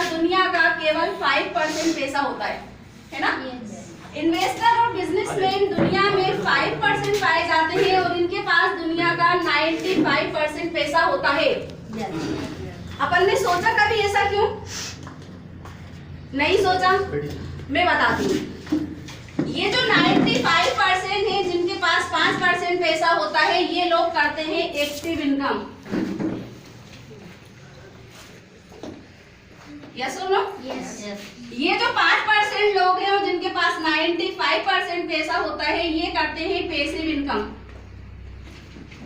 दुनिया का केवल 5% पैसा होता है ना? इन्वेस्टर और बिजनेसमैन दुनिया में 5% पाए जाते हैं और इनके पास दुनिया का 95% पैसा होता है। अपन ने सोचा कभी ऐसा क्यों नहीं सोचा? मैं बताती हूँ। ये जो 95% है जिनके पास 5% पैसा होता है, ये लोग करते हैं एक्टिव इनकम। यस और नो? ये जो 5% लोग हैं और जिनके पास 95% पैसा होता है, ये करते हैं पैसिव इनकम।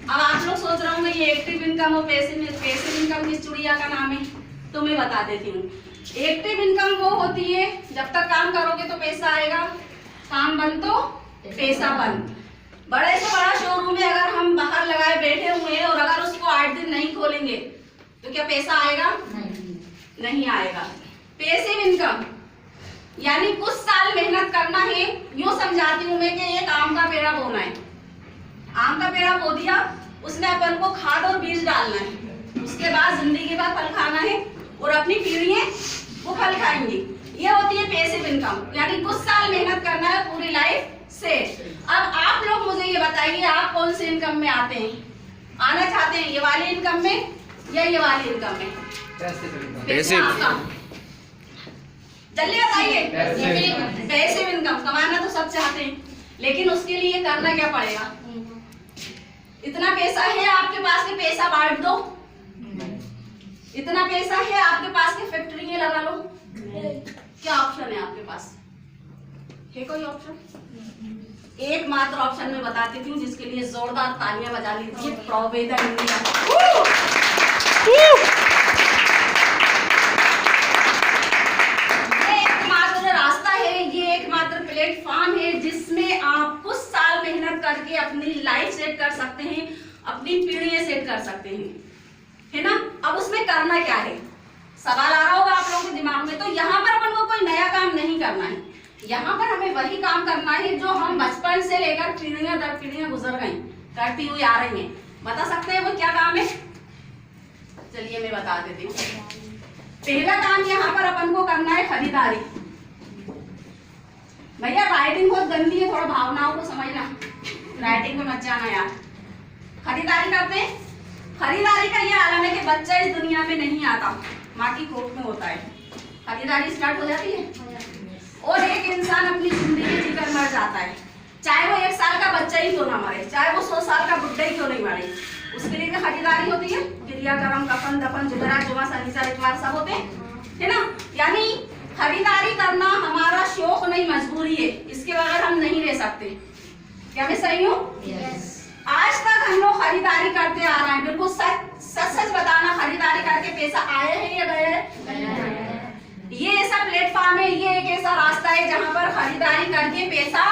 अब आप लोग सोच रहे होंगे ये एक्टिव इनकम और पैसिव इनकम किस चिड़िया का नाम है? तो मैं बता देती हूँ। एक्टिव इनकम वो होती है जब तक काम करोगे तो पैसा आएगा, काम बंद तो पैसा बंद। बड़े से बड़ा शोरूम में अगर हम बाहर लगाए बैठे हुए हैं और अगर उसको 8 दिन नहीं खोलेंगे तो क्या पैसा आएगा? नहीं आएगा। पैसिव इनकम यानी कुछ साल मेहनत करना है। यूं समझाती हूँ मैं कि एक आम का पेड़ बोना है। आम का पेड़ बो दिया, उसमें अपन को खाद और बीज डालना है, उसके बाद जिंदगी भर फल खाना है और अपनी पीढ़ियां वो फल खाएंगी। ये होती है पैसिव इनकम, यानी कुछ साल मेहनत करना है, पूरी लाइफ से। अब आप लोग मुझे ये बताइए, आप कौन से इनकम में आते हैं, आना चाहते हैं? ये वाली इनकम में या ये वाली इनकम में? पैसिव। जल्दी बताइए। पैसिव इनकम कमाना तो सब चाहते हैं, लेकिन उसके लिए करना क्या पड़ेगा? इतना पैसा है आपके पास कि पैसा बांट दो। इतना पैसा है आपके पास कि फैक्ट्री में लगा लो। क्या ऑप्शन है आपके पास? है कोई ऑप्शन? एकमात्र ऑप्शन में बताती थी जिसके लिए जोरदार तालियां बजा लीजिए, प्रोवेदा इंडिया। ये एकमात्र रास्ता है, ये एकमात्र प्लेटफॉर्म है जिसमें आप कुछ साल मेहनत करके अपनी लाइफ सेट कर सकते हैं, अपनी पीढ़ियां सेट कर सकते हैं, है ना? अब उसमें करना क्या है? सवाल आ रहा होगा आप लोगों के दिमाग में। तो यहाँ पर अपन को कोई नया काम नहीं करना है, यहाँ पर हमें वही काम करना है जो हम बचपन से लेकर पीढ़ियां दर पीढ़ियां गुजर गई, करती हुई आ रही हैं। बता सकते हैं वो क्या काम है? चलिए मैं बता देती हूँ। पहला काम यहाँ पर अपन को करना है खरीदारी। भैया राइटिंग बहुत गंदी है, थोड़ा भावनाओं को समझना, राइटिंग में मत जाना यार। खरीदारी करते हैं। खरीदारी का ये आलम है कि बच्चा इस दुनिया में नहीं आता, माँ की कोख में होता है। खरीदारी स्टार्ट हो जाती है और एक इंसान अपनी जिंदगी जीकर मर जाता है, चाहे वो 1 साल का बच्चा ही क्यों ना मरे, चाहे वो 100 साल का बुढ़ा ही क्यों नहीं मरे। उसके लिए क्या खरीदारी होती है? क्रियाक्रम, कफन दफन, जुमेरात, जुमा, शनिवार, इतवार सब होते हैं, है ना? यानी खरीदारी करना हमारा शौक नहीं, मजबूरी है। इसके बगैर हम नहीं रह सकते। क्या मैं सही हूँ? आज तक हम लोग खरीदारी करते आ रहे हैं। बिल्कुल सच बताना, खरीदारी करके पैसा आया है या गया है? ये ऐसा प्लेटफॉर्म है, ये एक ऐसा रास्ता है जहां पर खरीदारी करके पैसा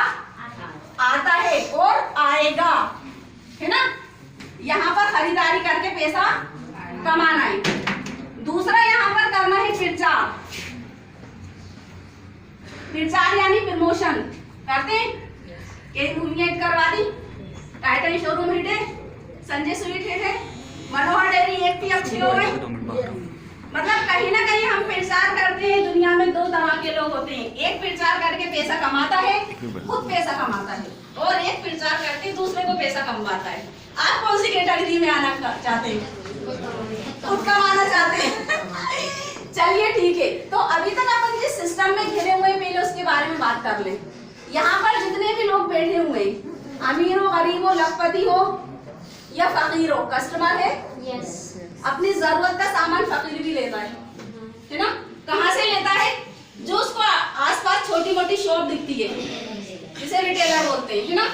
आता है और आएगा, है ना? यहाँ पर खरीदारी करके पैसा कमाना है। दूसरा यहाँ पर करना है प्रचार। प्रचार यानी प्रमोशन करते हैं। एक मूवी हिट करवा दी, टाइटन शोरूम हिट है, संजय स्वीट हिट है, मनोहर डेयरी एक थी अच्छी हो गई। मतलब कहीं ना कहीं हम प्रचार करते हैं। दुनिया में 2 तरह के लोग होते हैं, एक प्रचार करके पैसा कमाता है, खुद पैसा कमाता है, और एक प्रचार करके दूसरे को पैसा कमाता है। आप कौन सी कैटेगरी में आना चाहते हैं? खुद कमाना चाहते हैं। चलिए ठीक है। तो अभी तक अपन जिस सिस्टम में घिरे हुए पहले उसके बारे में बात कर लें। यहाँ पर जितने भी लोग बैठे हुए, अमीर हो, गरीब हो, लखपति हो या फकीर हो, कस्टमर है। अपनी जरूरत का सामान फकीर भी लेता है ना? कहाँ से लेता है? जो उसको आसपास छोटी मोटी शॉप दिखती है, जिसे रिटेलर बोलते हैं, है ना?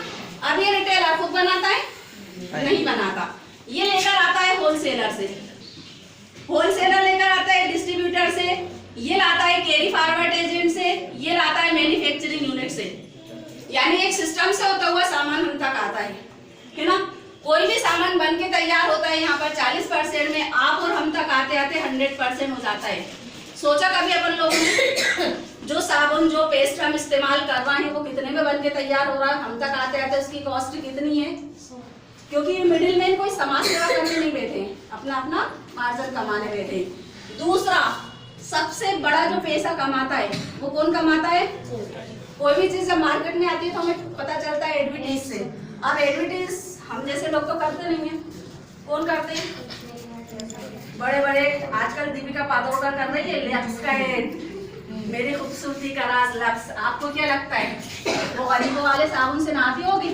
अब ये रिटेलर खुद बनाता है? नहीं बनाता। ये लेकर आता है होलसेलर से, होलसेलर लेकर आता है डिस्ट्रीब्यूटर से, ये लाता है कैरी फॉरवर्ड एजेंट से, ये लाता है मैन्युफैक्चरिंग यूनिट से। यानी एक सिस्टम से होता हुआ सामान हम तक आता है ना? कोई भी सामान बन के तैयार होता है यहाँ पर 40% में, आप और हम तक आते आते 100% हो जाता है। सोचा कभी अपन लोगों ने जो साबुन, जो पेस्ट हम इस्तेमाल कर रहे हैं वो कितने में बन के तैयार हो रहा है, हम तक आते आते उसकी कॉस्ट कितनी है? क्योंकि मिडिल मैन कोई समाज सेवा करने नहीं बैठे, अपना अपना मार्जिन कमाने बैठे। दूसरा सबसे बड़ा जो पैसा कमाता है वो कौन कमाता है? कोई भी चीज जब मार्केट में आती है तो हमें पता चलता है एडवर्टीज से। अब एडवर्टीज हम जैसे लोग तो करते नहीं है, कौन करते हैं? बड़े बड़े आजकल दीपिका पादुकोण कर रही है लक्स का एड, मेरी खूबसूरती का राज लक्स। आपको क्या लगता है वो गरीबों वाले साबुन से नहाती होगी?